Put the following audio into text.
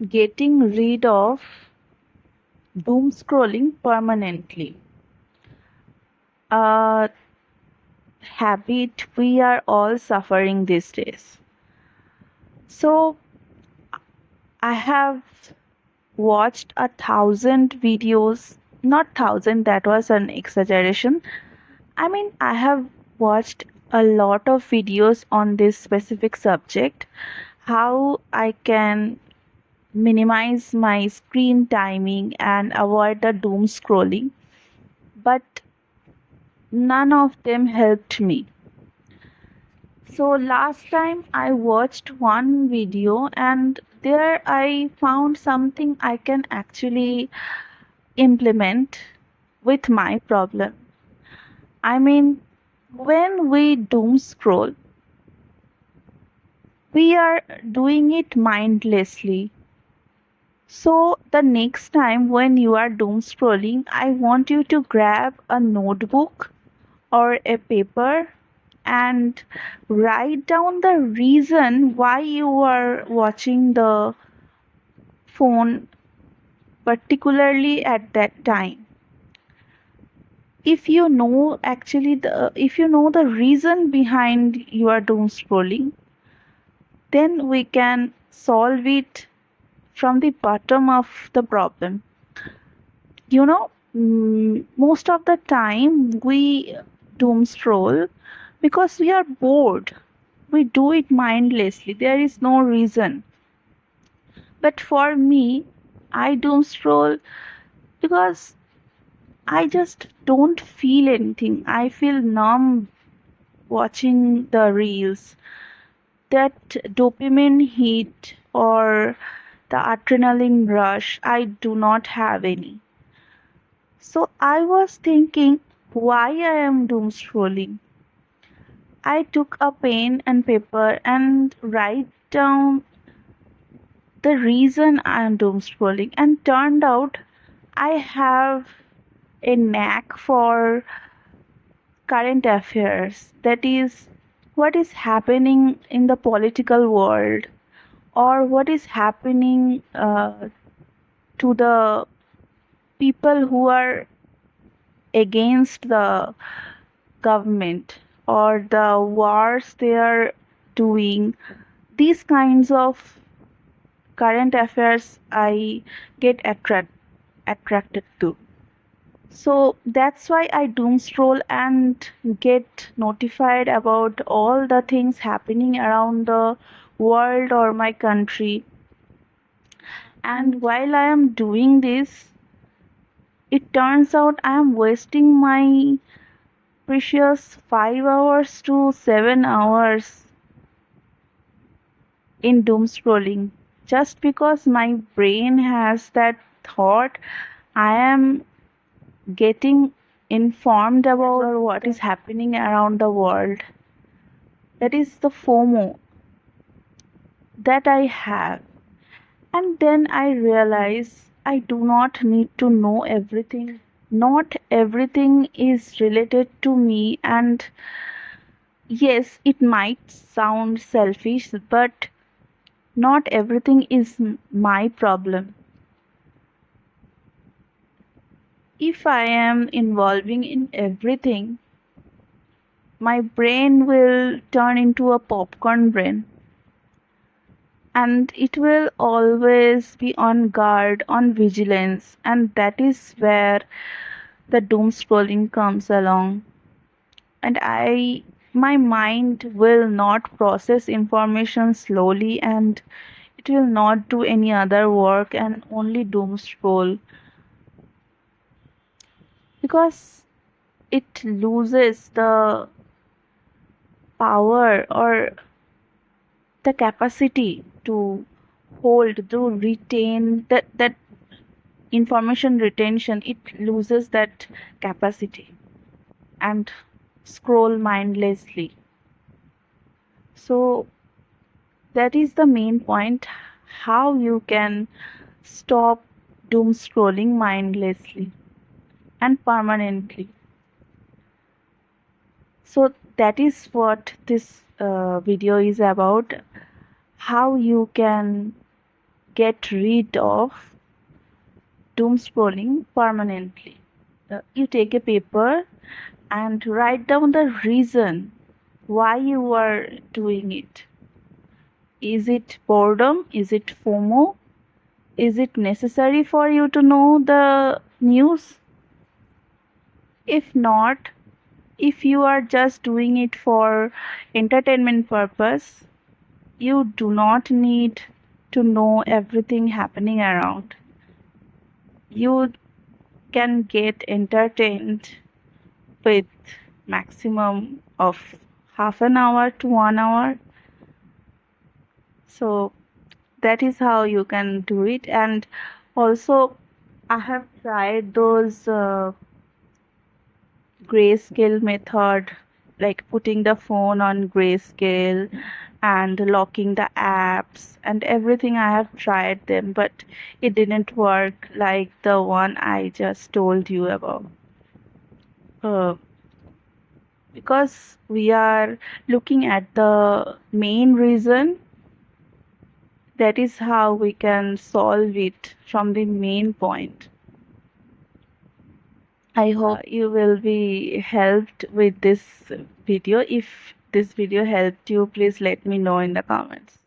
getting rid of doom scrolling permanently. A habit we are all suffering these days. So, I have watched 1,000 videos, not thousand, that was an exaggeration. I mean, I have watched a lot of videos on this specific subject, how I can minimize my screen timing and avoid the doom scrolling, but none of them helped me. So last time I watched one video and there I found something I can actually implement with my problem. I mean, when we doom scroll, we are doing it mindlessly. So the next time when you are doom scrolling, I want you to grab a notebook or a paper and write down the reason why you are watching the phone, particularly at that time. If you know the reason behind your doom scrolling, then we can solve it from the bottom of the problem. Most of the time we doom scroll because we are bored. We do it mindlessly. There is no reason. But for me, I doom scroll because I just don't feel anything. I feel numb watching the reels. That dopamine hit or the adrenaline rush, I do not have any. So I was thinking why I am doom scrolling. I took a pen and paper and write down the reason I am doom scrolling, and turned out I have a knack for current affairs. That is, what is happening in the political world, or what is happening to the people who are against the government, or the wars they are doing. These kinds of current affairs I get attracted to. So that's why I doom scroll and get notified about all the things happening around the world or my country. And while I am doing this, it turns out I am wasting my precious 5 hours to 7 hours in doom scrolling, just because my brain has that thought I am getting informed about what is happening around the world. That is the FOMO that I have. And then I realize I do not need to know everything. Not everything is related to me, and yes, it might sound selfish, but not everything is my problem. If I am involving in everything, my brain will turn into a popcorn brain, and it will always be on guard, on vigilance, and that is where the doom scrolling comes along. And my mind will not process information slowly, and it will not do any other work and only doom scroll, because it loses the power or the capacity to hold, to retain that information retention. It loses that capacity and scroll mindlessly. So that is the main point, how you can stop doom scrolling mindlessly and permanently. So that is what this video is about, how you can get rid of doom scrolling permanently. You take a paper and write down the reason why you are doing it. Is it boredom? Is it FOMO? Is it necessary for you to know the news? If not, if you are just doing it for entertainment purpose, you do not need to know everything happening around. You can get entertained with maximum of half an hour to 1 hour. So that is how you can do it. And also, I have tried those grayscale method, like putting the phone on grayscale and locking the apps and everything. I have tried them, but it didn't work like the one I just told you about. Uh, because we are looking at the main reason, that is how we can solve it from the main point. I hope you will be helped with this video. If this video helped you, please let me know in the comments.